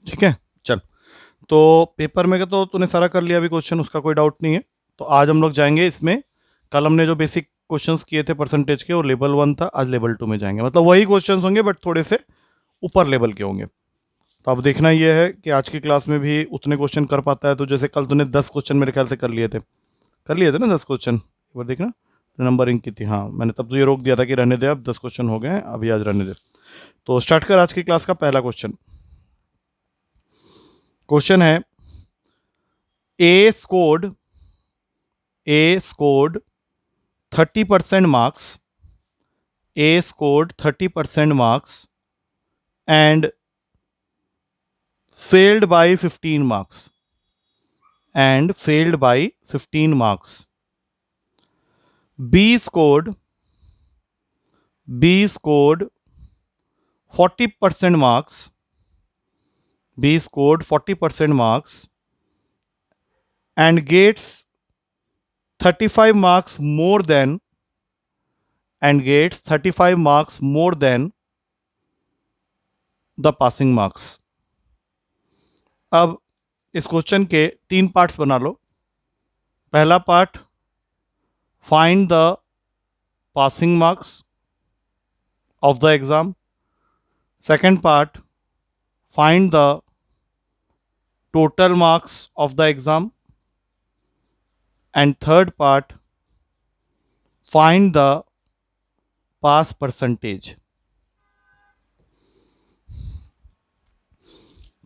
ठीक है, चल। तो पेपर में का तो तूने सारा कर लिया अभी क्वेश्चन, उसका कोई डाउट नहीं है। तो आज हम लोग जाएंगे इसमें, कल हमने जो बेसिक क्वेश्चंस किए थे परसेंटेज के वो लेवल 1 था, आज लेवल 2 में जाएंगे। मतलब वही क्वेश्चंस होंगे बट थोड़े से ऊपर लेवल के होंगे। तो अब देखना ये है कि आज की क्लास में भी उतने क्वेश्चन कर पाता है। तो जैसे कल तूने 10 क्वेश्चन मेरे ख्याल से कर लिए थे ना 10 क्वेश्चन, एक बार देखना नंबरिंग की थी। हाँ, मैंने तब तो ये रोक दिया था कि रहने दे, अब 10 क्वेश्चन हो गए हैं, अभी आज रहने दे। तो स्टार्ट कर आज की क्लास का पहला क्वेश्चन। क्वेश्चन है, A scored A scored 30% marks, A scored 30% marks and failed by 15 marks. And failed by 15 marks. B scored 40% marks. B scored 40% marks and gets 35 marks more than the passing marks. अब इस question के 3 parts बना लो। पहला part, find the passing marks of the exam. Second part, find the total marks of the exam. And third part, find the pass percentage.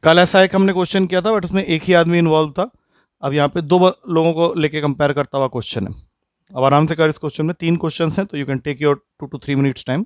कल ऐसा एक हमने question किया था बट उसमें एक ही आदमी इन्वॉल्व था। अब यहाँ पे दो लोगों को लेके कंपेयर करता हुआ क्वेश्चन है। अब आराम से कर, इस क्वेश्चन में 3 क्वेश्चन हैं तो you can take your 2 to 3 minutes time.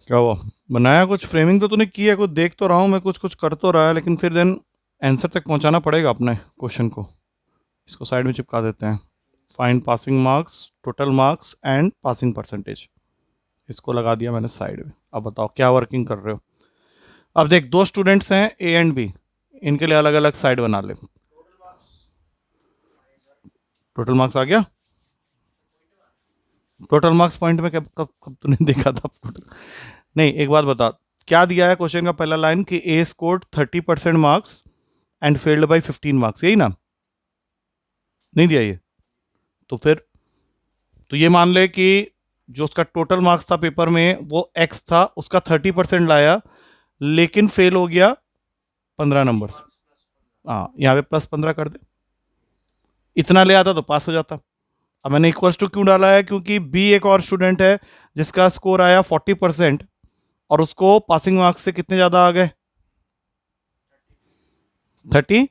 क्या हुआ? बनाया कुछ? फ्रेमिंग तो तूने की है, कुछ देख तो रहा हूँ मैं, कुछ कुछ कर तो रहा है, लेकिन फिर देन आंसर तक पहुँचाना पड़ेगा अपने क्वेश्चन को। इसको साइड में चिपका देते हैं। Find passing marks, total marks and passing percentage, इसको लगा दिया मैंने साइड में। अब बताओ क्या वर्किंग कर रहे हो? अब देख, 2 स्टूडेंट्स हैं ए एंड बी, इनके लिए अलग अलग साइड बना ले। टोटल मार्क्स आ गया? टोटल मार्क्स पॉइंट में कब कब कब तूने देखा था टोटल? नहीं, एक बात बता, क्या दिया है क्वेश्चन का पहला लाइन कि A scored 30% marks and failed by 15 marks, यही ना? नहीं दिया ये? तो फिर तो ये मान ले कि जो उसका टोटल मार्क्स था पेपर में वो एक्स था, उसका 30% लाया लेकिन फेल हो गया 15 नंबर से। हाँ, यहाँ पे +15 कर दे, इतना ले आता तो पास हो जाता। अब मैंने इक्वल्स टू क्यों डाला है? क्योंकि बी एक और स्टूडेंट है जिसका स्कोर आया 40% और उसको पासिंग मार्क्स से कितने ज़्यादा आ गए? 35।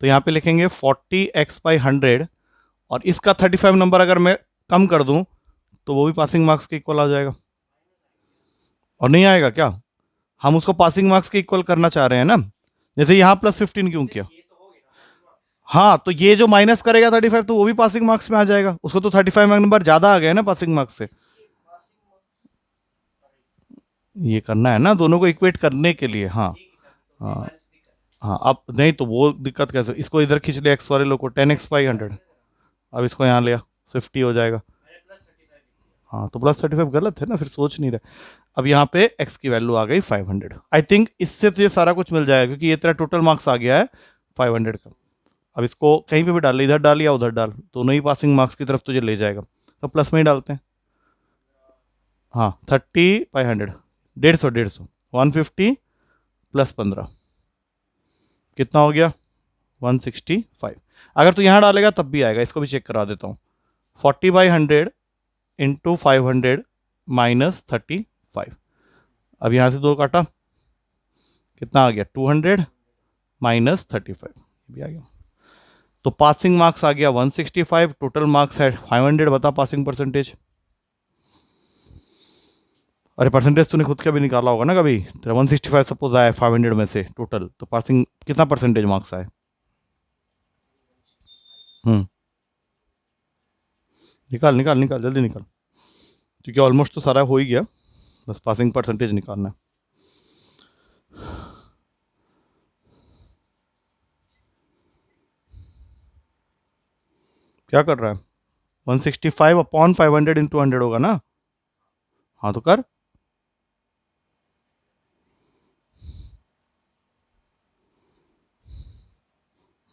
तो यहाँ पे लिखेंगे 40x/100 और इसका 35 नंबर अगर मैं कम कर दूं तो वो भी पासिंग मार्क्स के इक्वल आ जाएगा। और नहीं आएगा क्या? हम उसको पासिंग मार्क्स के इक्वल करना चाह रहे हैं ना, जैसे यहाँ +15 क्यों किया? हाँ, तो ये जो माइनस करेगा 35 तो वो भी पासिंग मार्क्स में आ जाएगा, उसको तो 35 नंबर ज्यादा आ गया ना पासिंग मार्क्स से। ये करना है ना दोनों को इक्वेट करने के लिए। हाँ हाँ हाँ, अब नहीं तो वो दिक्कत कैसे, इसको इधर खींच लिया एक्स वाले लोग को 10x/100, अब इसको यहाँ लिया 50 हो जाएगा। हाँ तो +35 गलत है ना, फिर सोच नहीं रहे। अब यहाँ पे x की वैल्यू आ गई 500। आई थिंक इससे तुझे सारा कुछ मिल जाएगा क्योंकि ये तेरा टोटल मार्क्स आ गया है 500 का। अब इसको कहीं पे भी डाल, इधर डाल या उधर डाल, दोनों ही पासिंग मार्क्स की तरफ तुझे ले जाएगा, तो प्लस में ही डालते हैं। हाँ 30/100, 150, 150 + 15 कितना हो गया? 165। अगर तू यहाँ डालेगा तब भी आएगा, इसको भी चेक करा देता हूँ। 40/100 × 500 - 35। अब यहाँ से 2 काटा, कितना आ गया? 200 - 35, भी आ गया। तो पासिंग मार्क्स आ गया 165, टोटल मार्क्स है 500। बता पासिंग परसेंटेज। अरे परसेंटेज तूने खुद का भी निकाला होगा ना कभी, तेरा 165 सपोज आया 500 में से टोटल, तो पासिंग कितना परसेंटेज मार्क्स आए? निकाल निकाल निकाल, जल्दी निकाल, क्योंकि ऑलमोस्ट तो सारा हो ही गया, बस पासिंग परसेंटेज निकालना है। क्या कर रहा है? 165/500 × 100 होगा ना? हाँ तो कर।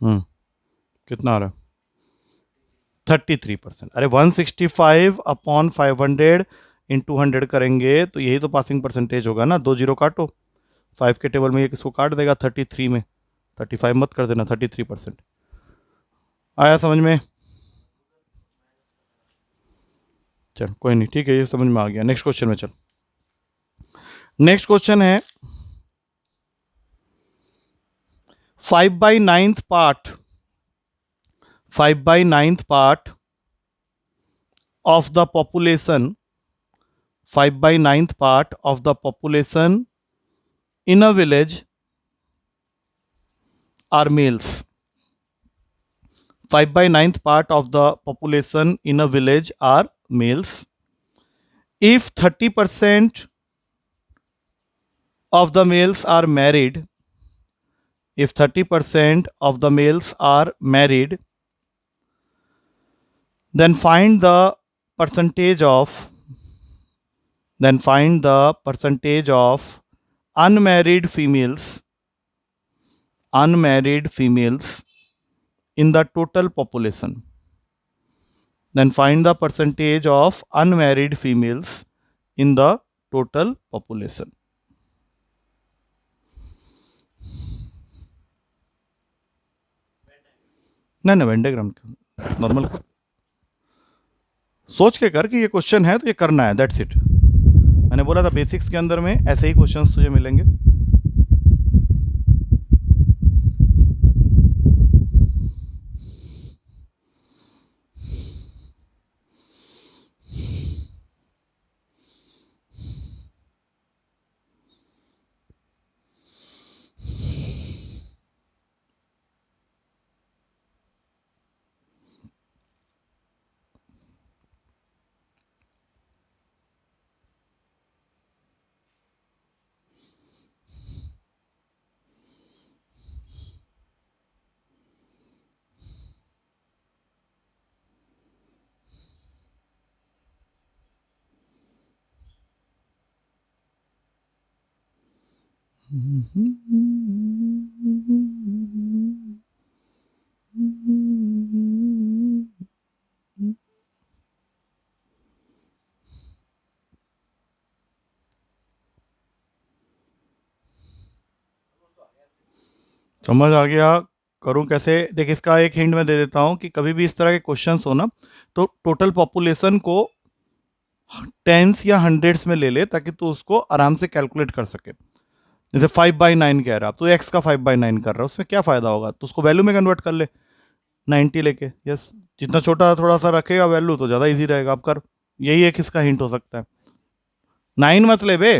कितना आ रहा है? 33%। अरे 165/500 × 100 करेंगे तो यही तो पासिंग परसेंटेज होगा ना। 2 जीरो काटो, 5 के टेबल में ये किसको काट देगा 33 में, 35 मत कर देना, 33%। आया समझ में? चल कोई नहीं, ठीक है, ये समझ में आ गया। नेक्स्ट क्वेश्चन में चल। नेक्स्ट क्वेश्चन है 5/9 part, 5/9 part of the population, 5/9 part of the population in a village are males. 5/9 part of the population in a village are males. If 30% of the males are married, if 30% of the males are married, then find the percentage of, then find the percentage of unmarried females, unmarried females in the total population. Then find the percentage of unmarried females in the total population. नहीं नहीं, Venn diagram normal सोच के कर कि ये question है तो ये करना है, दैट्स इट। मैंने बोला था बेसिक्स के अंदर में ऐसे ही क्वेश्चंस तुझे मिलेंगे। समझ आ गया? करूं कैसे? देख, इसका एक हिंट मैं दे देता हूं कि कभी भी इस तरह के क्वेश्चंस हो ना तो टोटल पॉपुलेशन को टेंस या हंड्रेड्स में ले ले ताकि तू उसको आराम से कैलकुलेट कर सके। जैसे 5/9 कह रहा है, तो एक्स का 5/9 कर रहा है, उसमें क्या फ़ायदा होगा, तो उसको वैल्यू में कन्वर्ट कर ले 90 लेके। यस, जितना छोटा थोड़ा सा रखेगा वैल्यू तो ज़्यादा इजी रहेगा, आप कर। यही एक इसका हिंट हो सकता है। 9 मत ले बे,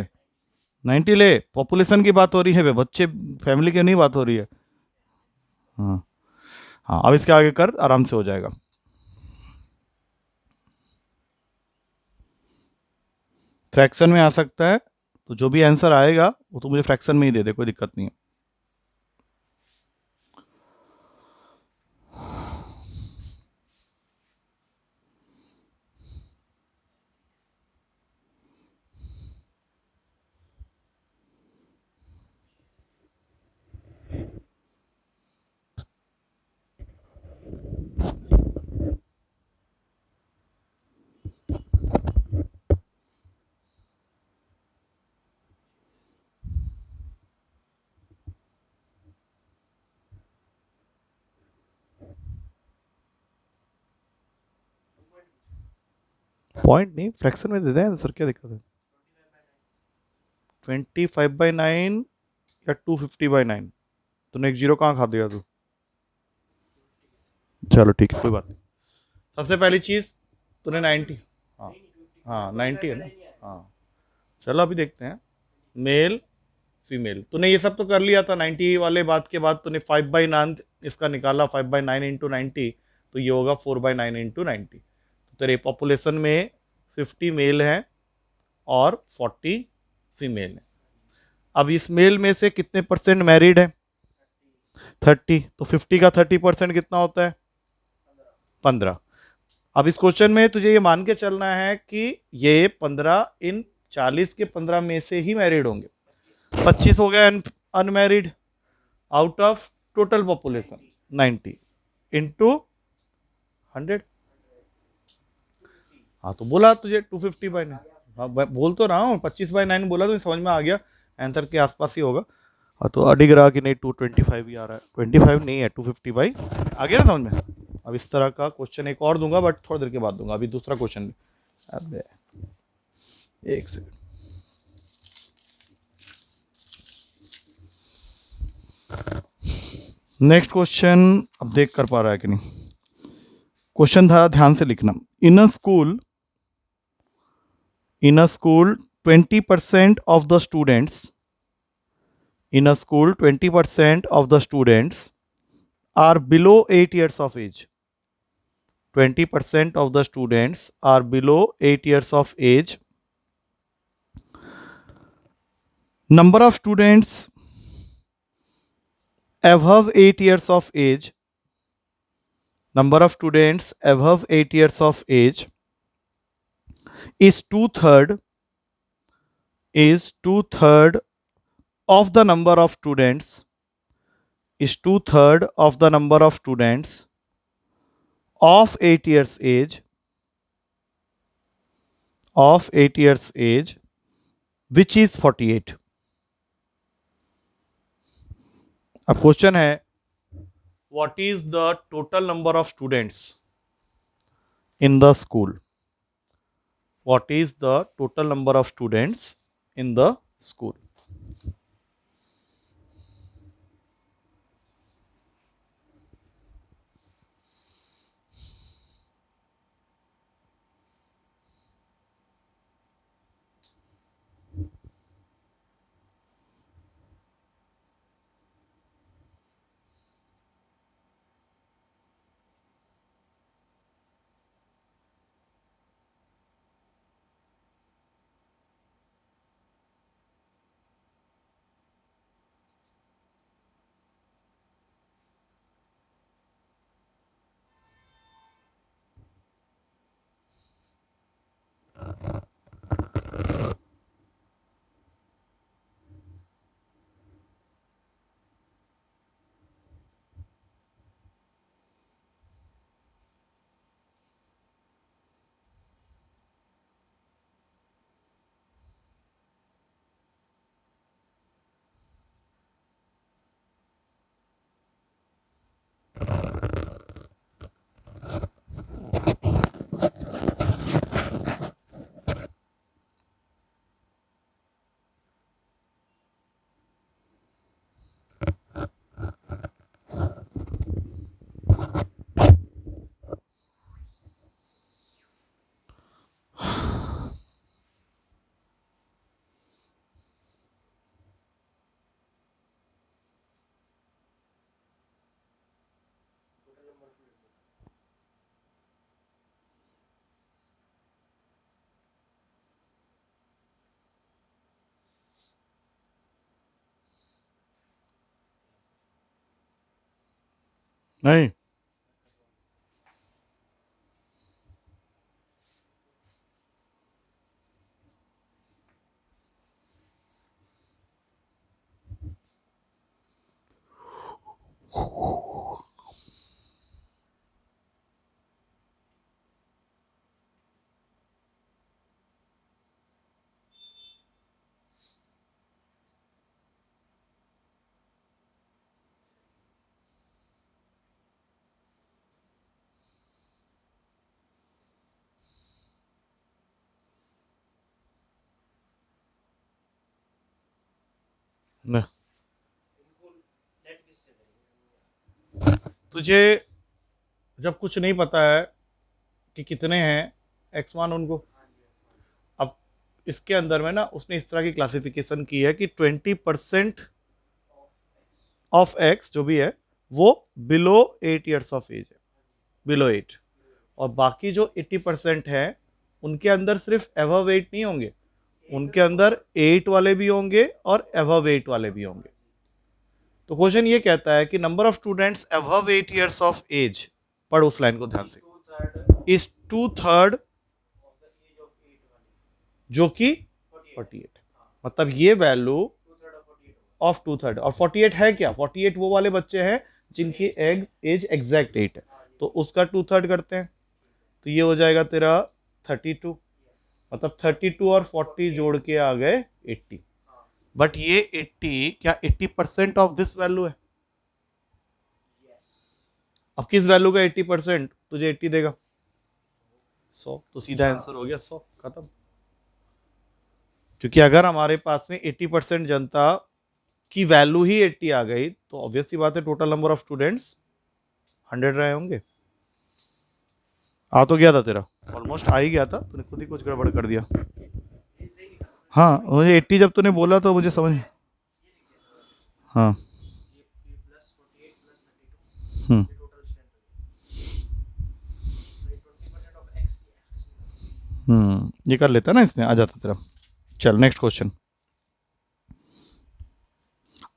90 ले, पॉपुलेशन की बात हो रही है बे, बच्चे फैमिली की नहीं बात हो रही है। हाँ हाँ, अब इसके आगे कर, आराम से हो जाएगा। फ्रैक्शन में आ सकता है, तो जो भी आंसर आएगा वो तो मुझे फ्रैक्शन में ही दे दे, कोई दिक्कत नहीं है। पॉइंट नहीं, फ्रैक्शन में दे दें आंसर, क्या दिक्कत है। 25/9 या 250/9, तूने एक जीरो कहाँ खा दिया तू। चलो ठीक है, कोई बात नहीं। सबसे पहली चीज, तूने 90, हाँ हाँ 90 है ना। हाँ चलो अभी देखते हैं, मेल फीमेल, तूने ये सब तो कर लिया था 90 वाले बात के बाद, तूने 5/9 इसका निकाला, 5/9 इंटू 90, तो ये होगा 4/9 इंटू 90। तो तेरे पॉपुलेशन में 50 मेल है और 40 फीमेल है। अब इस मेल में से कितने परसेंट मैरिड है, 30, तो 50 का 30% कितना होता है, 15। अब इस क्वेश्चन में तुझे ये मान के चलना है कि ये 15 इन 40 के 15 में से ही मैरिड होंगे। 25 हो गया unmarried, out of total population 90 into 100। हाँ तो बोला तुझे 250/9, हाँ बोल तो रहा हूँ, 25/9 बोला तो समझ में आ गया, आंसर के आसपास ही होगा। हाँ तो अडिग रहा कि नहीं 225 ही आ रहा है, 25 नहीं है 250 आ गया ना समझ में। अब इस तरह का क्वेश्चन एक और दूंगा, बट थोड़ी देर के बाद दूंगा, अभी दूसरा क्वेश्चन। अबे एक सेकंड, नेक्स्ट क्वेश्चन अब देख कर पा रहा है कि नहीं। क्वेश्चन था, ध्यान से लिखना। इन अ school 20% of the students, in a school 20% of the students are below 8 years of age. 20% of the students are below 8 years of age. Number of students above 8 years of age, number of students above 8 years of age is two-third of the number of students, is two-third of the number of students of 8 years age, which is 48. अब question है, what is the total number of students in the school, what is the total number of students in the school. नहीं, नहीं। तुझे जब कुछ नहीं पता है कि कितने हैं एक्स मान उनको, अब इसके अंदर में ना उसने इस तरह की क्लासिफिकेशन की है कि 20% ऑफ एक्स जो भी है वो बिलो 8 ईयर्स ऑफ एज है, बिलो 8। और बाकी जो 80% है उनके अंदर सिर्फ एवव 8 नहीं होंगे, उनके अंदर 8 वाले भी होंगे और एवव 8 वाले भी होंगे। तो क्वेश्चन ये कहता है कि number of students above 8 years of age, पढ़ उस लाइन को ध्यान से, इज 2/3 जो कि 48, मतलब ये वैल्यू ऑफ 2/3। और 48 है क्या, 48 वो वाले बच्चे हैं जिनकी एज एग्जैक्ट 8 है, तो उसका 2/3 करते हैं, तो ये हो जाएगा तेरा 32, मतलब 32 और 40 जोड़ के आ गए 80। बट ये 80 क्या 80% ऑफ दिस वैल्यू है? अब किस वैल्यू का 80% तुझे 80 देगा? 100, तो सीधा आंसर हो गया 100, खत्म। क्योंकि अगर हमारे पास में 80% जनता की वैल्यू ही 80 आ गई तो ऑब्वियस सी बात है टोटल नंबर ऑफ स्टूडेंट्स 100 रहे होंगे। आ तो गया था तेरा, ऑलमोस्ट आ ही गया था, तूने खुद ही कुछ गड़बड़ कर दिया। हाँ, मुझे 80 जब तूने बोला तो मुझे समझ। हाँ। हम्म। ये कर लेता ना, इसमें आ जाता तेरा। चल next question.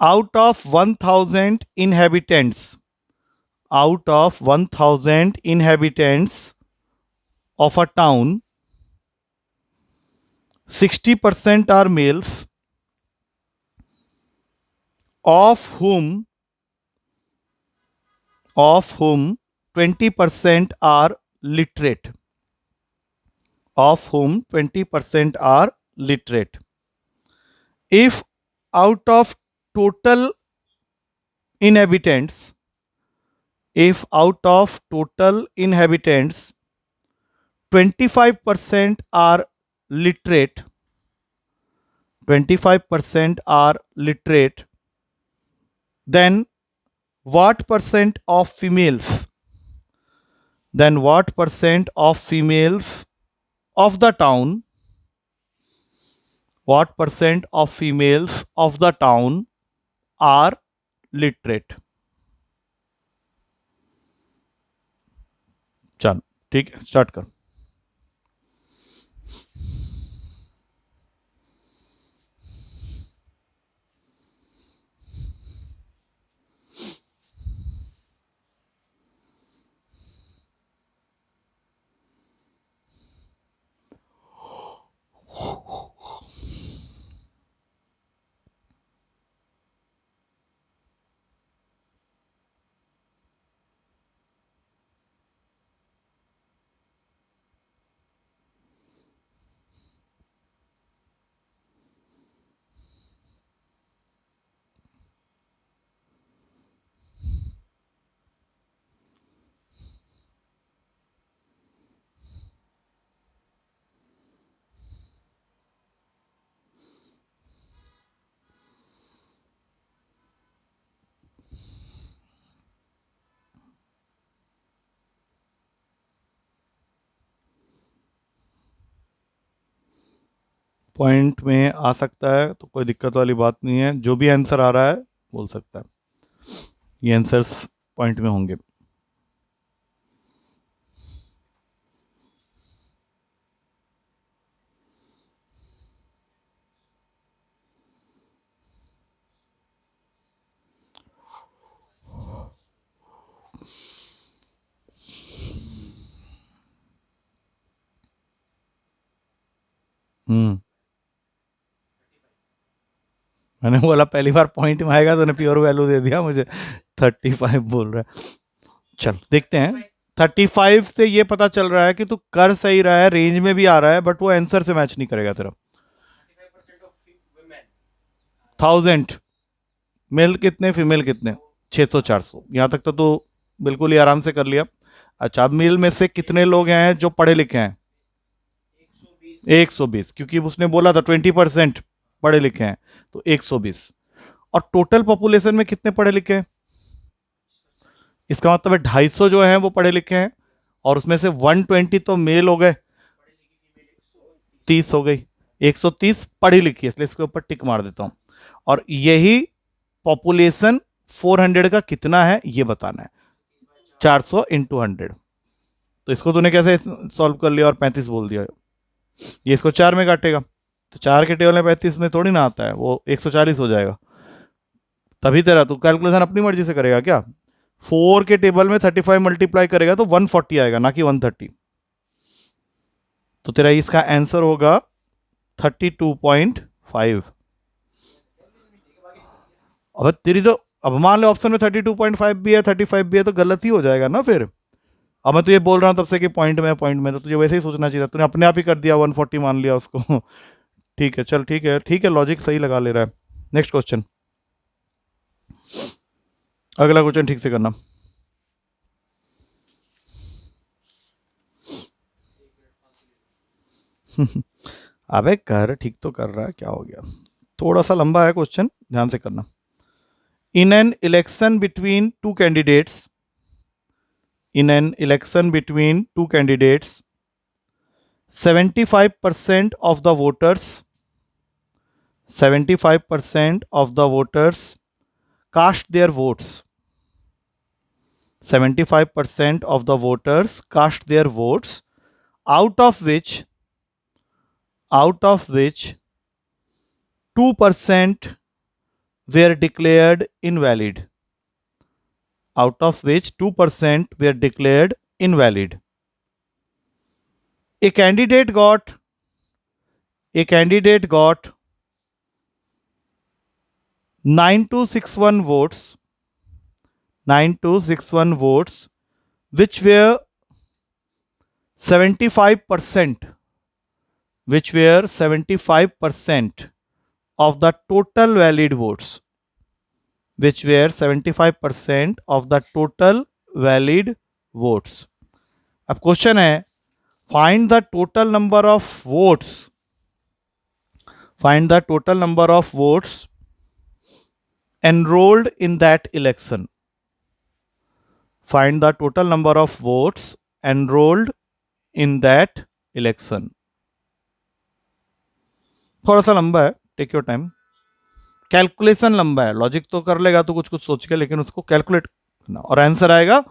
Out of 1000 inhabitants, out of 1000 inhabitants of a town, 60% are males, of whom 20% are literate, of whom 20% are literate. If out of total inhabitants, if out of total inhabitants 25% are literate, 25% are literate, then what percent of females, then what percent of females of the town, what percent of females of the town are literate? चल ठीक है, start कर। Point में आ सकता है तो कोई दिक्कत वाली बात नहीं है, जो भी आंसर आ रहा है बोल सकता है, ये आंसर्स पॉइंट में होंगे। हम्म। मैंने बोला पहली बार पॉइंट में आएगा, तो ने प्योर वैल्यू दे दिया मुझे। 35 बोल रहा है। चल देखते हैं। 35 से ये पता चल रहा है कि तू कर सही रहा है, रेंज में भी आ रहा है, बट वो आंसर से मैच नहीं करेगा तेरा। 1000 मेल कितने, फीमेल कितने? 600 400, यहां तक तो तू बिल्कुल ही आराम से कर लिया। अच्छा, अब मेल में से कितने लोग हैं जो पढ़े लिखे हैं? 120, क्योंकि उसने बोला था 20% पढ़े लिखे हैं, तो 120। और टोटल पॉपुलेशन में कितने पढ़े लिखे हैं? इसका मतलब है 250 जो है वो पढ़े लिखे हैं, और उसमें से 120 तो मेल हो गए, 30 हो गई, 130 पढ़ी लिखी है, इसलिए इसके ऊपर टिक मार देता हूं। और यही पॉपुलेशन 400 का कितना है ये बताना है। 400 इंटू 100। तो इसको तूने कैसे सॉल्व कर लिया और 35 बोल दिया? ये इसको 4 में काटेगा, तो 4 के टेबल में 35 में थोड़ी ना आता है, वो 140 हो जाएगा। तभी तेरा तू कैलकुलेशन अपनी मर्जी से करेगा क्या? 4 के टेबल में 35 मल्टीप्लाई करेगा तो 140 आएगा, ना कि 130। तो तेरा इसका आंसर होगा 32.5। अब तेरी तो, अब मान लो ऑप्शन में 32.5 भी है, 35 भी है, तो गलत ही हो जाएगा ना फिर। अब मैं तुझे बोल रहा हूँ तब से कि पॉइंट में है, पॉइंट में, तो तुझे वैसे ही सोचना चाहिए था, तूने अपने आप ही कर दिया, 140 मान लिया उसको। ठीक है, चल ठीक है, ठीक है, लॉजिक सही लगा ले रहा है। नेक्स्ट क्वेश्चन, अगला क्वेश्चन ठीक से करना। अबे कर, ठीक तो कर रहा है, क्या हो गया? थोड़ा सा लंबा है क्वेश्चन, ध्यान से करना। इन an election between two candidates, in an election between two candidates, 75% of the voters, 75% of the voters cast their votes. 75% of the voters cast their votes, out of which, out of which 2% were declared invalid. Out of which 2% were declared invalid. A candidate got, a candidate got 9261 votes, 9261 votes, which were 75%, which were 75% of the total valid votes, which were 75% of the total valid votes. अब question है, find the total number of votes, find the total number of votes enrolled in that election. Find the total number of votes enrolled in that election. थोड़ा सा लंबा है, take your time. Calculation लंबा है, logic तो कर लेगा तो कुछ कुछ सोच के, लेकिन उसको कैलकुलेट करना, और आंसर आएगा,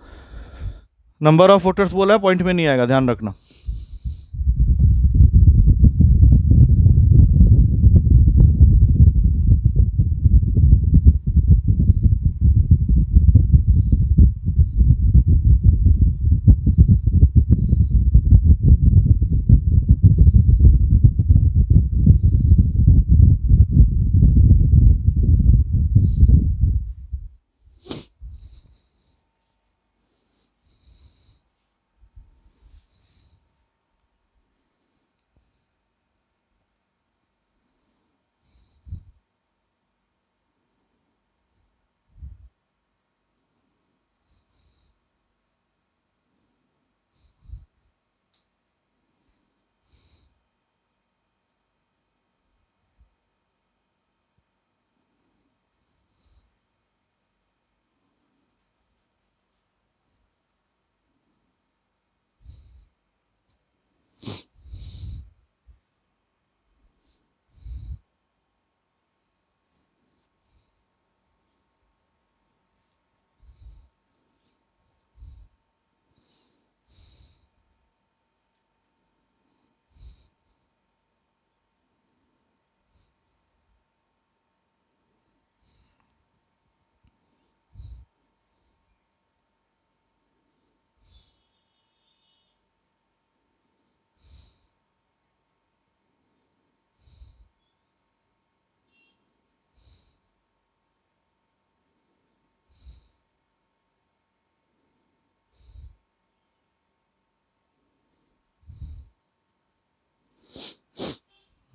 नंबर ऑफ वोटर्स बोला है, पॉइंट में नहीं आएगा, ध्यान रखना।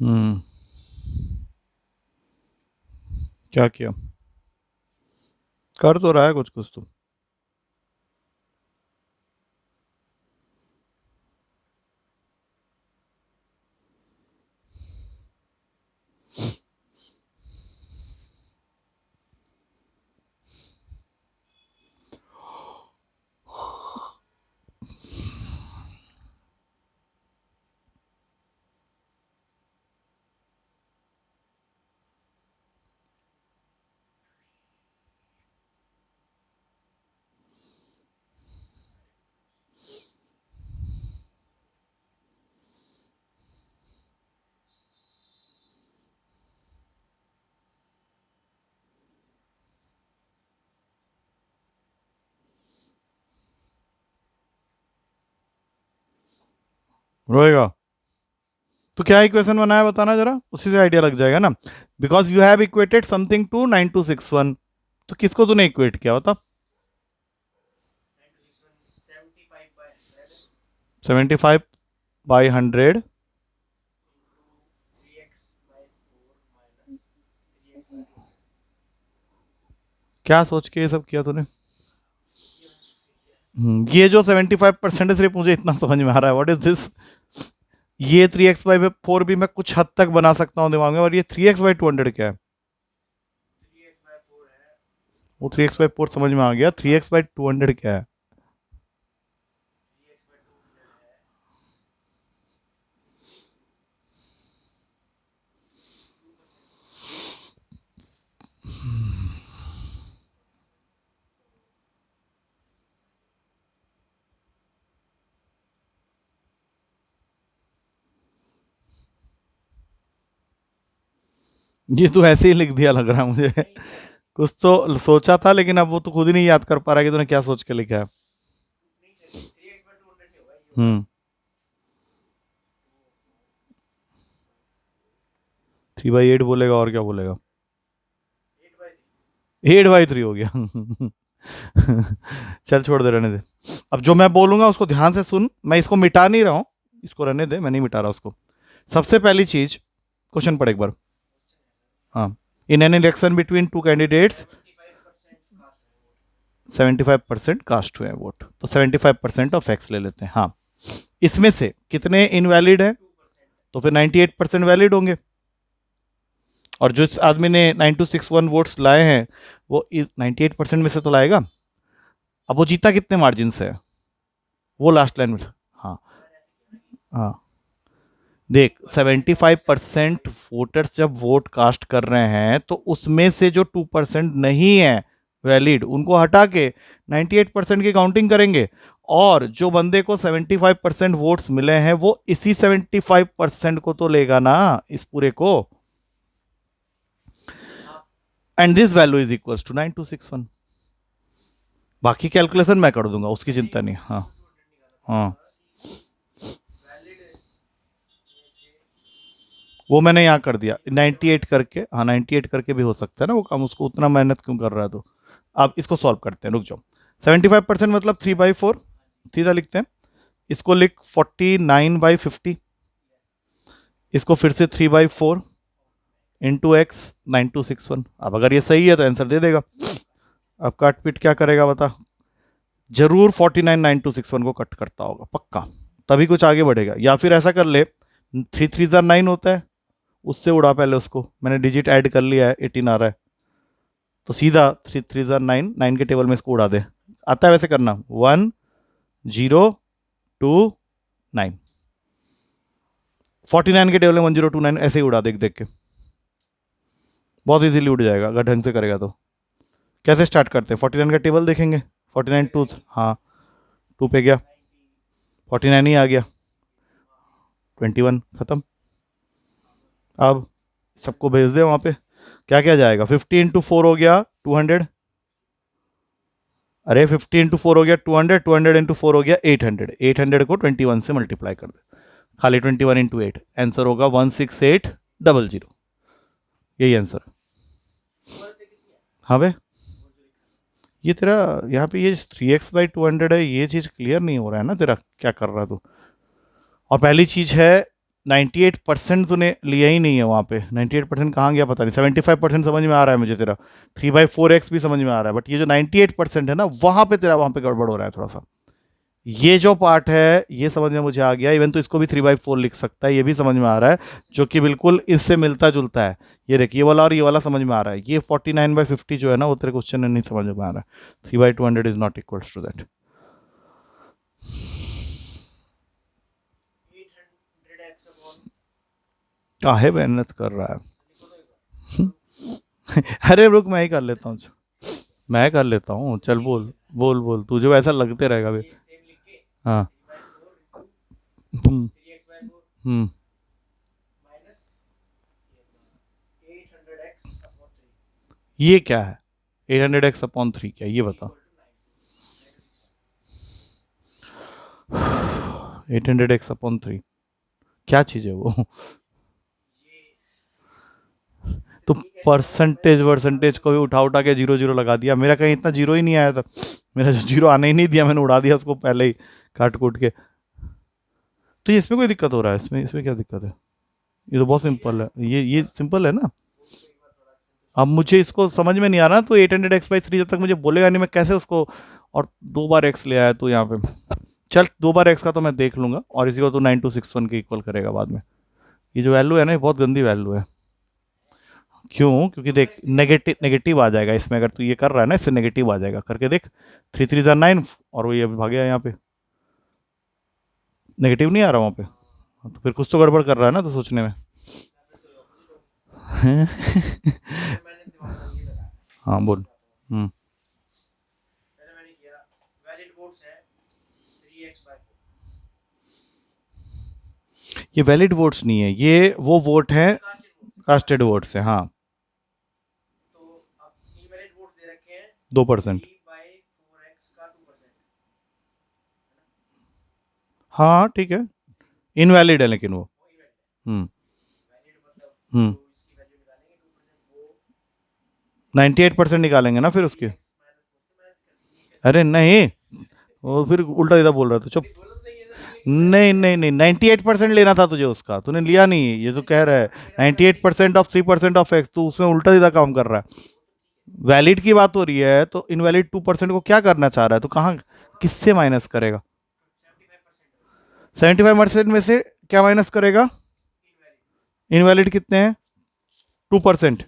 हम्म, क्या किया? कर तो रहा है कुछ कुछ तो। रोएगा? तो क्या इक्वेशन बनाया बताना जरा, उसी से आइडिया लग जाएगा ना। Because you have equated something to 9261। तो किसको तूने इक्वेट किया बता? 75/100। क्या सोच के ये सब किया तूने? ये जो 75% है, सिर्फ मुझे इतना समझ में आ रहा है, व्हाट इज दिस? ये 3x/4 भी मैं कुछ हद तक बना सकता हूँ दिमाग में, और ये 3x/200 क्या है? वो 3x/4 समझ में आ गया, 3x/200 क्या है? ये तो ऐसे ही लिख दिया लग रहा है मुझे। कुछ तो सोचा था, लेकिन अब वो तो खुद ही नहीं याद कर पा रहा कि तूने क्या सोच के लिखा है। हम्म। 3/8 बोलेगा और क्या बोलेगा? 8/3 हो गया। चल छोड़ दे, रहने दे। अब जो मैं बोलूंगा उसको ध्यान से सुन, मैं इसको मिटा नहीं रहा हूँ, इसको रहने दे, मैं नहीं मिटा रहा उसको। सबसे पहली चीज, क्वेश्चन पढ़ एक बार। हाँ। In an election between two candidates, 75% cast हुए हैं वोट, तो 75% ऑफ एक्स ले लेते हैं। हाँ, इसमें से कितने इनवैलिड हैं? तो फिर 98% वैलिड होंगे। और जो इस आदमी ने 9261 वोट्स लाए हैं, वो 98% में से तो लाएगा। अब वो जीता कितने मार्जिन से है, वो लास्ट लाइन में। हाँ। हाँ, देख, 75% वोटर्स जब वोट कास्ट कर रहे हैं, तो उसमें से जो 2% नहीं है वैलिड, उनको हटा के 98% की काउंटिंग करेंगे। और जो बंदे को 75% वोट्स मिले हैं, वो इसी 75% को तो लेगा ना, इस पूरे को। And this value is equal to 9261। बाकी कैलकुलेशन मैं कर दूंगा, उसकी चिंता नहीं। हाँ। हाँ, वो मैंने यहाँ कर दिया 98 करके। हाँ, 98 करके भी हो सकता है ना वो काम, उसको उतना मेहनत क्यों कर रहा है तो। अब इसको सॉल्व करते हैं, रुक जाओ। 75% मतलब 3/4, सीधा लिखते हैं। इसको लिख 49/50। इसको फिर से 3/4 इंटू एक्स 9261। अब अगर ये सही है तो आंसर दे देगा। अब काट पीट क्या करेगा बता? जरूर 49/9261 को कट करता होगा पक्का, तभी कुछ आगे बढ़ेगा। या फिर ऐसा कर ले, 3 3 9 होता है, उससे उड़ा पहले उसको, मैंने डिजिट ऐड कर लिया है, 18 आ रहा है, तो सीधा 3 3 9, 9 के टेबल में इसको उड़ा दे। आता है वैसे करना, 1029। 49 के टेबल में 1029 ऐसे ही उड़ा, देख देख के बहुत इजीली उड़ जाएगा अगर ढंग से करेगा तो। कैसे स्टार्ट करते हैं? 49 का टेबल देखेंगे, 49 टू, हाँ, 2 पे गया, 49 ही आ गया, 21 खत्म। अब सबको भेज दे वहाँ पे, क्या क्या जाएगा? 50 × 4 हो गया 200। अरे 50 × 4 हो गया 200, 200 × 4 हो गया 800। 800 को 21 से मल्टीप्लाई कर दे, खाली 21 × 8, आंसर होगा 16800। यही आंसर है। हाँ भाई, ये तेरा यहाँ पे ये 3x/200 है, ये चीज़ क्लियर नहीं हो रहा है ना तेरा, क्या कर रहा है तू? और पहली चीज़ है 98% तूने लिया ही नहीं है वहाँ पे। 98% कहाँ गया पता नहीं। 75% समझ में आ रहा है मुझे तेरा, 3/4x भी समझ में आ रहा है, बट ये जो 98% है ना, वहाँ पे तेरा, वहाँ पे गड़बड़ हो रहा है थोड़ा सा। ये जो पार्ट है ये समझ में मुझे आ गया। इवन तो इसको भी 3/4 लिख सकता है, ये भी समझ में आ रहा है, जो कि बिल्कुल इससे मिलता जुलता है। ये देखिए, ये वाला और ये वाला समझ में आ रहा है। ये 49/50 जो है ना, वो तेरे क्वेश्चन में नहीं समझ में आ रहा है। 3/200 is not equals to that. काहे मेहनत कर रहा है? अरे रुक, मैं ही कर लेता हूँ। मैं कर लेता हूँ, चल बोल। बोल बोल, तुझे वैसा लगते रहेगा भी। हाँ। हम्म। हम्म। ये क्या है? 800x/3 क्या है? ये बता। 800x/3 क्या चीज़ है वो? तो परसेंटेज वर्सेंटेज को भी उठा उठा के जीरो जीरो लगा दिया। मेरा कहीं इतना जीरो ही नहीं आया था। मेरा जो जीरो आने ही नहीं दिया, मैंने उड़ा दिया उसको पहले ही काट कूट के। तो ये इसमें कोई दिक्कत हो रहा है? इसमें इसमें क्या दिक्कत है? ये तो बहुत सिंपल है, ये सिंपल है ना। अब मुझे इसको समझ में नहीं आ रहा, तो 800x/3 जब तक मुझे बोलेगा नहीं, मैं कैसे उसको। और 2 बार x ले आया तू यहाँ पे। चल, 2 बार x का तो मैं देख लूंगा, और इसी को तो 9261 के इक्वल करेगा बाद में। ये जो वैल्यू है ना, ये बहुत गंदी वैल्यू है। क्यों? क्योंकि देख, नेगेटिव नेगेटिव आ जाएगा इसमें, अगर तू ये कर रहा है ना, इससे नेगेटिव आ जाएगा। करके देख, 3 3 9, और वो ये अभी भाग गया यहाँ पे। नेगेटिव नहीं आ रहा वहाँ पे। हाँ, तो फिर कुछ तो गड़बड़ कर रहा है ना तो सोचने में। हाँ बोल। हम्म। ये वैलिड वोट्स नहीं है, ये वो वोट है, कास्टेड वोट्स है। हाँ, 2%। हाँ ठीक है, इनवैलिड है लेकिन वो। हम्म। हम्म। 98% निकालेंगे ना फिर उसके। अरे नहीं, वो फिर उल्टा सीधा बोल रहा था, चुप। नहीं नहीं नहीं, 98% लेना था तुझे उसका, तूने लिया नहीं। ये तो कह रहा है 98% ऑफ 3% ऑफ एक्स, तू उसमें उल्टा सीधा काम कर रहा है। वैलिड की बात हो रही है, तो इनवैलिड 2% को क्या करना चाह रहा है? तो कहाँ, किससे माइनस करेगा? 75% में से क्या माइनस करेगा? इनवैलिड कितने हैं? 2%।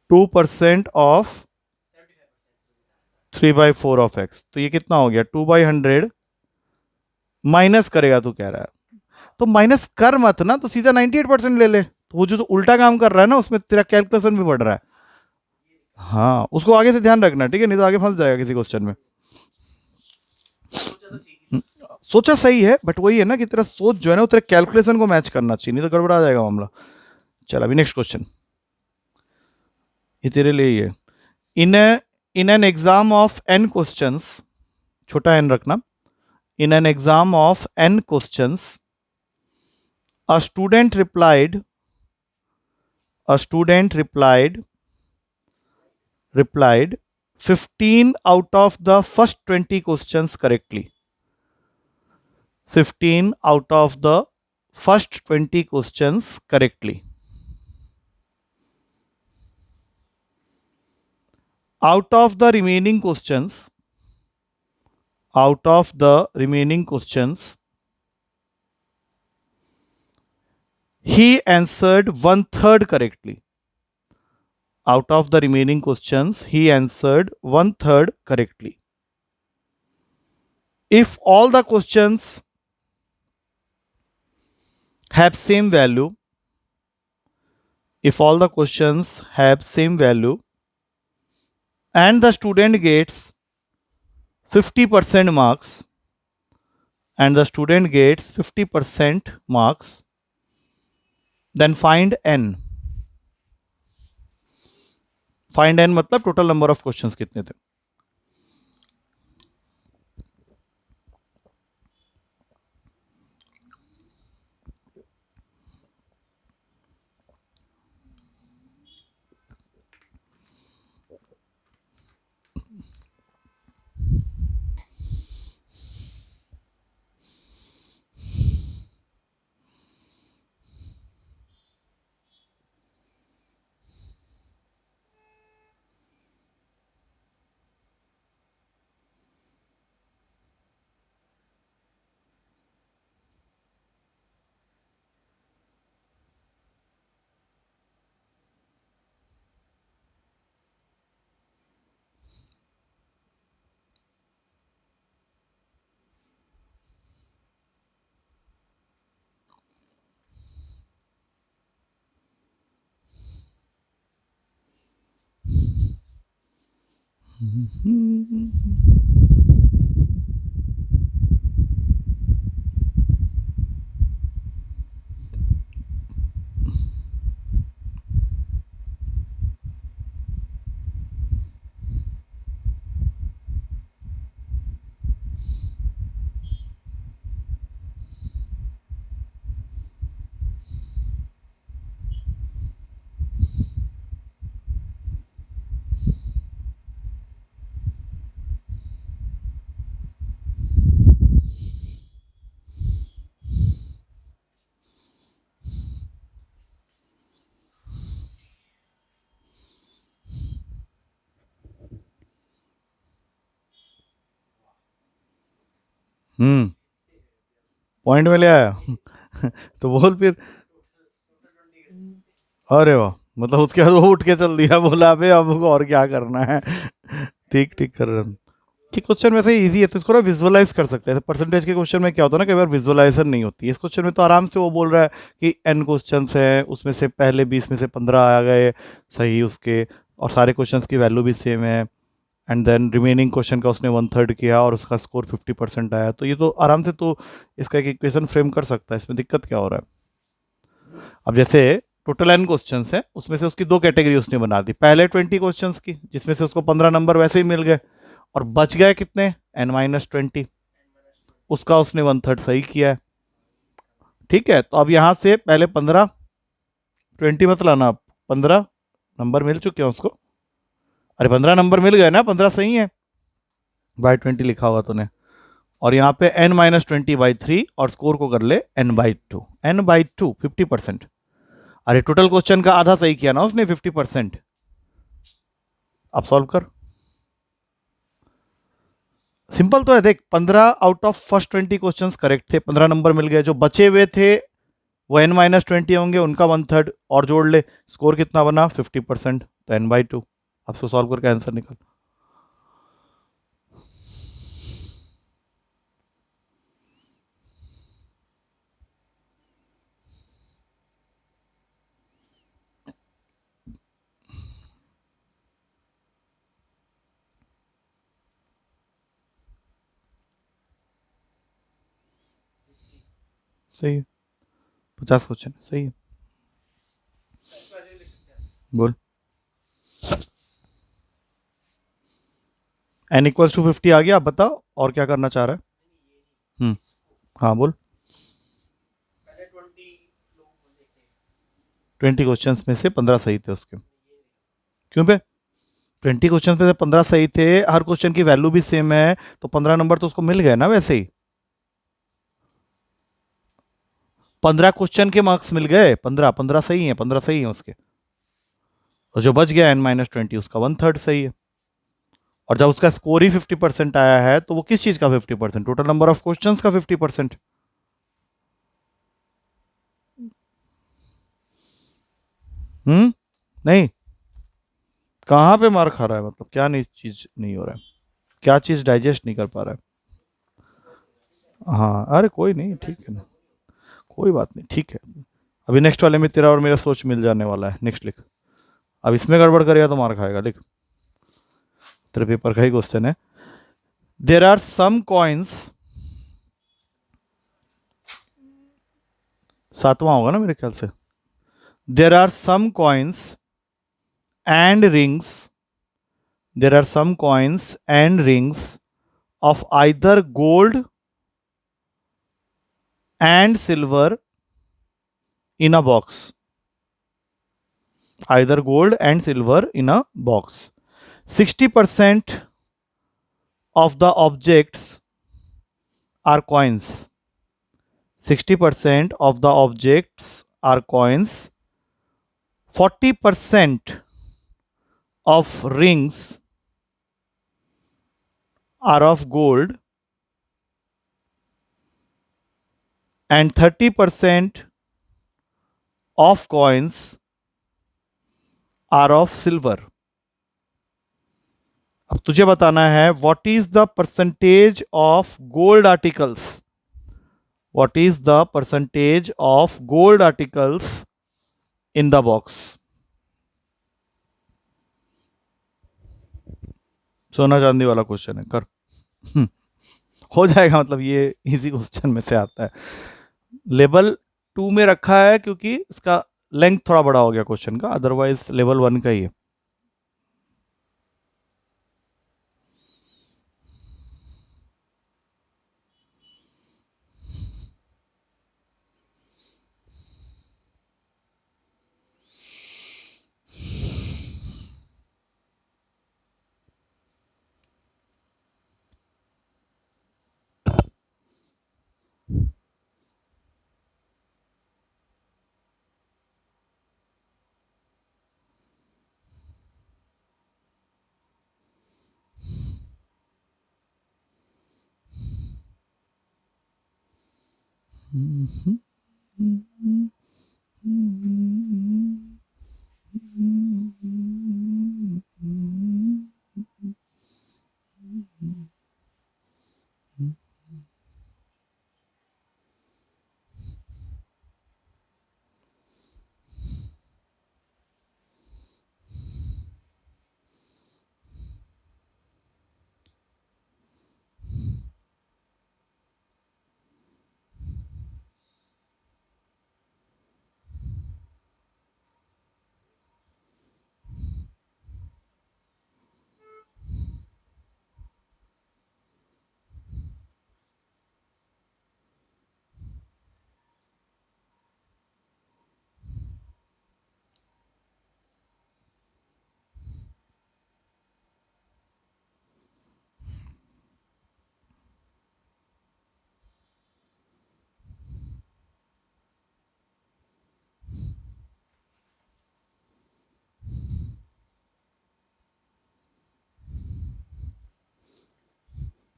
2% ऑफ 3/4 ऑफ एक्स, तो ये कितना हो गया? 2/100 माइनस करेगा तू कह रहा है। तो माइनस कर मत ना, तो सीधा 98% ले ले। तो वो जो उल्टा काम कर रहा है ना, उसमें तेरा कैलकुलेशन भी बढ़ रहा है। हाँ, उसको आगे से ध्यान रखना, ठीक है? नहीं तो आगे फंस जाएगा किसी क्वेश्चन में। सोचा सही है, बट वही है ना कि तेरा सोच जो है ना, वो तेरे कैलकुलेशन को मैच करना चाहिए, नहीं तो गड़बड़ा जाएगा मामला। चल, अभी नेक्स्ट क्वेश्चन, ये तेरे लिए ही है। In in an exam of n questions, छोटा n रखना। In an exam of n questions, a student replied a student replied 15 out of the first 20 questions correctly. 15 out of the first 20 questions correctly. Out of the remaining questions, out of the remaining questions, he answered 1/3 correctly. Out of the remaining questions, he answered 1/3 correctly. If all the questions have same value, if all the questions have same value, and the student gets 50% marks, and the student gets 50% marks, then find n. Find n मतलब total number of questions कितने थे। Point में ले आया। तो बोल फिर। अरे वाह, मतलब उसके बाद वो उठ के चल दिया, बोला अबे अब और क्या करना है। ठीक ठीक कर रहा हूँ। कि क्वेश्चन वैसे इजी है तो इसको ना विजुअलाइज कर सकते हैं। परसेंटेज के क्वेश्चन में क्या होता है ना, कई बार विजुअलाइजेशन नहीं होती है। इस क्वेश्चन में तो आराम से वो बोल रहा है कि एन क्वेश्चंस हैं, उसमें से पहले 20 में से 15 आ गए सही उसके, और सारे क्वेश्चंस की वैल्यू भी सेम है, एंड देन रिमेनिंग क्वेश्चन का उसने 1/3 किया और उसका स्कोर 50% आया। तो ये तो आराम से तो इसका एक इक्वेशन फ्रेम कर सकता है। इसमें दिक्कत क्या हो रहा है? अब जैसे टोटल एन क्वेश्चंस है, उसमें से उसकी दो कैटेगरी उसने बना दी। पहले 20 क्वेश्चंस की, जिसमें से उसको 15 नंबर वैसे ही मिल गए, और बच गए कितने, n-20, उसका उसने 1/3 सही किया है। ठीक है, तो अब यहां से पहले 15, 20 मत लाना, 15 नंबर मिल चुके हैं उसको। अरे 15 नंबर मिल गए ना, 15 सही है, बाई 20 लिखा होगा तूने। और यहाँ पे n-20/3 और स्कोर को कर ले n/2, n/2 50%। अरे टोटल क्वेश्चन का आधा सही किया ना उसने, 50%। अब सॉल्व कर। सिंपल तो है, देख 15 out of first 20 questions correct थे, 15 नंबर मिल गए। जो बचे हुए थे वो n-20 होंगे, उनका 1/3 और जोड़ ले, स्कोर कितना बना 50%, तो n/2। अब इसको सॉल्व करके आंसर निकाल। सही है, 50 क्वेश्चन सही है। बोल। n=50 आ गया। अब बताओ और क्या करना चाह रहा है। हाँ बोल। 20 क्वेश्चंस में से 15 सही थे उसके। क्यों बे? 20 क्वेश्चन में से 15 सही थे, हर क्वेश्चन की वैल्यू भी सेम है, तो 15 नंबर तो उसको मिल गए ना वैसे ही। 15 क्वेश्चन के मार्क्स मिल गए, 15 15 सही है, 15 सही है उसके। और जो बच गया n-20, उसका 1/3 सही है। और जब उसका स्कोर ही 50% आया है, तो वो किस चीज का 50%? टोटल नंबर ऑफ क्वेश्चंस का 50%। नहीं, कहाँ पे मार खा रहा है? मतलब क्या नहीं, चीज नहीं हो रहा है, क्या चीज डाइजेस्ट नहीं कर पा रहा है? हाँ अरे कोई नहीं, ठीक है ना, कोई बात नहीं, ठीक है। अभी नेक्स्ट वाले में तेरा और मेरा सोच मिल जाने वाला है। नेक्स्ट लिख। अब इसमें गड़बड़ करेगा तो मार खाएगा। लिख, तेरे पेपर का ही क्वेश्चन है। देर आर सम कॉइन्स, सातवां होगा ना मेरे ख्याल से। There are some coins and rings, there are some coins and rings of either gold and silver in a box, either gold and silver in a box. 60% of the objects are coins. 60% of the objects are coins. 40% of rings are of gold, and 30% of coins are of silver. अब तुझे बताना है what is the percentage of gold articles, what is the percentage of gold articles in the box. सोना चांदी वाला question है, कर। हम्म, हो जाएगा, मतलब ये इजी क्वेश्चन में से आता है। लेवल 2 में रखा है क्योंकि इसका लेंथ थोड़ा बड़ा हो गया क्वेश्चन का, अदरवाइज लेवल 1 का ही है।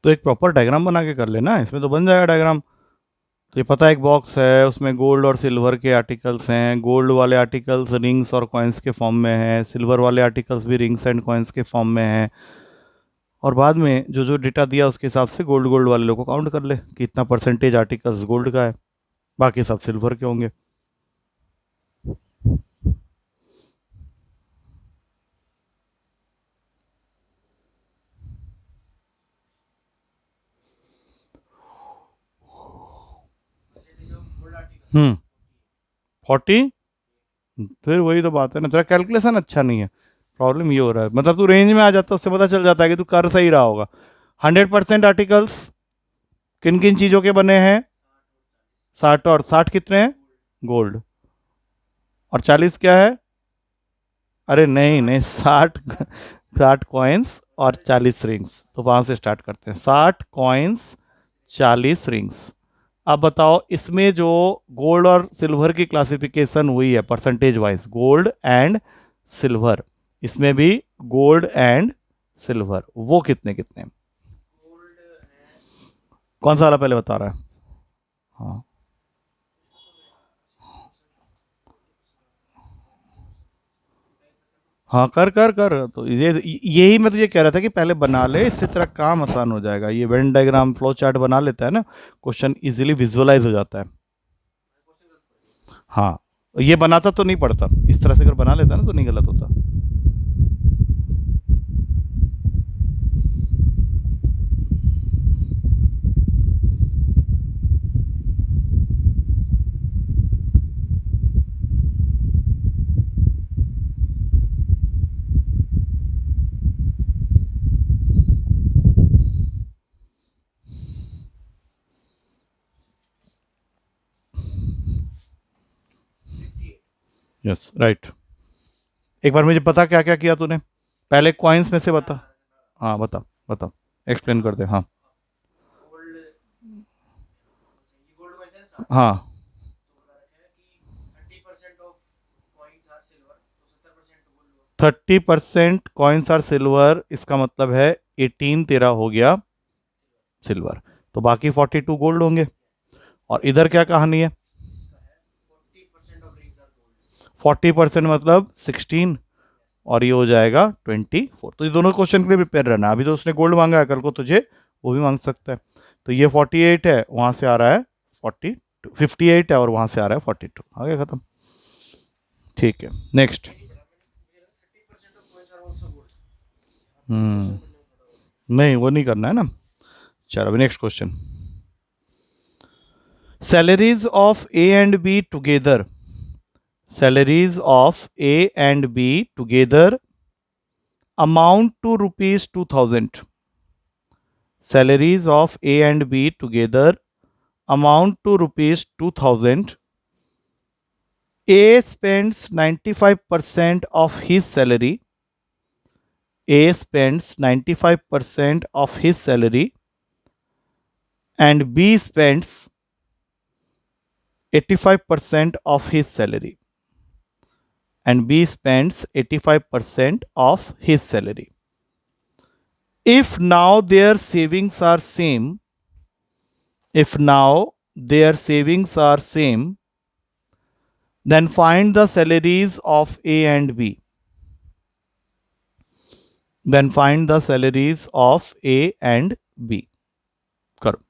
तो एक प्रॉपर डायग्राम बना के कर लेना, इसमें तो बन जाएगा डायग्राम। तो ये पता है एक बॉक्स है, उसमें गोल्ड और सिल्वर के आर्टिकल्स हैं, गोल्ड वाले आर्टिकल्स रिंग्स और कॉइन्स के फॉर्म में हैं, सिल्वर वाले आर्टिकल्स भी रिंग्स एंड कॉइन्स के फॉर्म में हैं। और बाद में जो जो डेटा दिया उसके हिसाब से गोल्ड गोल्ड वाले लोगों को काउंट कर ले कि इतना परसेंटेज आर्टिकल्स गोल्ड का है, बाकी सब सिल्वर के होंगे। हम्म 40। फिर वही तो बात है ना, तेरा कैलकुलेशन अच्छा नहीं है, प्रॉब्लम ये हो रहा है। मतलब तू रेंज में आ जाता है, उससे पता चल जाता है कि तू कर सही रहा होगा। 100% आर्टिकल्स किन किन चीज़ों के बने हैं? 60, और 60 कितने हैं? गोल्ड। और 40 क्या है? अरे नहीं नहीं, 60, 60 कॉइन्स और 40 रिंग्स। तो वहां से स्टार्ट करते हैं, 60 कॉइन्स 40 रिंग्स। अब बताओ इसमें जो गोल्ड और सिल्वर की क्लासिफिकेशन हुई है percentage wise, gold and silver, इसमें भी गोल्ड एंड सिल्वर, वो कितने कितने? कौन सा वाला पहले बता रहा है? हाँ हाँ, कर कर कर। तो ये यही मैं तुझे कह रहा था कि पहले बना ले, इससे तेरा काम आसान हो जाएगा। ये वेन डायग्राम फ्लो चार्ट बना लेता है ना, क्वेश्चन इजीली विजुअलाइज हो जाता है। हाँ, ये बनाता तो नहीं पड़ता, इस तरह से अगर बना लेता ना तो नहीं गलत होता। Yes right. एक बार मुझे पता क्या क्या किया तूने, पहले कॉइन्स में से बता। हाँ बता, बता, एक्सप्लेन कर दे। हाँ हाँ 30% कॉइन्स आर सिल्वर, इसका मतलब है 18 तेरा हो गया सिल्वर, तो बाकी 42 गोल्ड होंगे। और इधर क्या कहानी है? 40% मतलब 16, और ये हो जाएगा 24। तो ये दोनों क्वेश्चन के लिए प्रिपेयर रहना। अभी तो उसने गोल्ड मांगा है, कल को तुझे वो भी मांग सकता है। तो ये 48 है, वहाँ से आ रहा है 42, 58 है और वहाँ से आ रहा है 42, आ गया खत्म। ठीक है, नेक्स्ट। हम्म नहीं वो नहीं करना है ना। चलो अभी next question. Salaries of A and be together, salaries of A and B together amount to rupees 2000. Salaries of A and B together amount to rupees 2000. A spends 95% of his salary. A spends 95% of his salary and B spends 85% of his salary. And B spends 85% of his salary. If now their savings are same, if now their savings are same, then find the salaries of A and B. Then find the salaries of A and B. करो।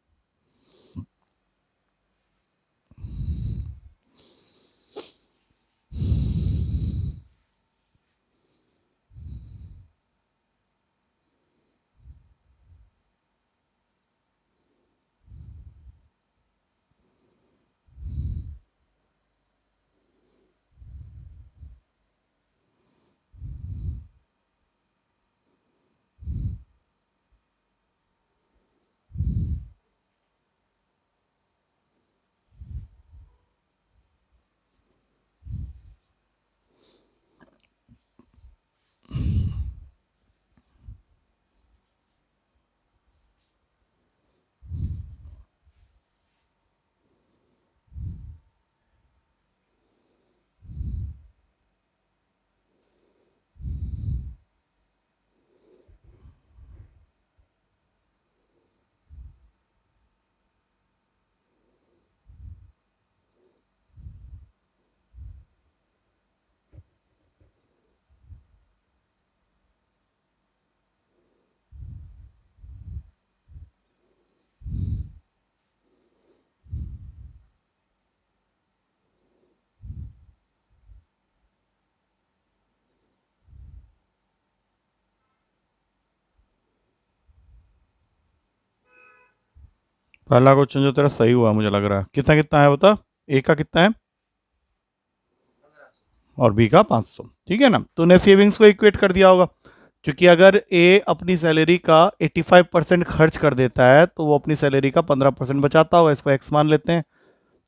पहला question जो तेरा सही हुआ मुझे लग रहा है। कितना कितना है बता। ए का कितना है और बी का 500। ठीक है ना। तूने सेविंग्स को इक्वेट कर दिया होगा, क्योंकि अगर ए अपनी सैलरी का 85% खर्च कर देता है तो वो अपनी सैलरी का 15% बचाता होगा। इसको एक्स मान लेते हैं,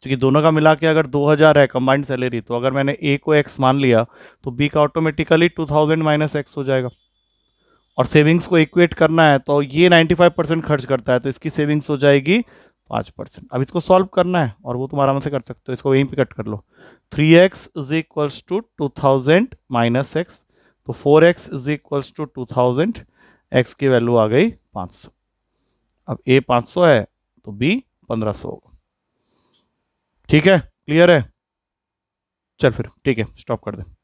क्योंकि दोनों का मिला के अगर 2000 है कंबाइंड सैलरी, तो अगर मैंने ए को एक्स मान लिया तो बी का ऑटोमेटिकली 2000 माइनस एक्स हो जाएगा। और सेविंग्स को इक्वेट करना है तो ये 95% खर्च करता है तो इसकी सेविंग्स हो जाएगी 5%। अब इसको सॉल्व करना है और वो तुम आराम से कर सकते हो, इसको यहीं पे कट कर लो। 3x is equals to 2000 minus X, तो 4x is equals to 2000, X की वैल्यू आ गई 500। अब ए 500 है तो बी 1500 होगा। ठीक है, क्लियर है। चल फिर ठीक है, स्टॉप कर दे।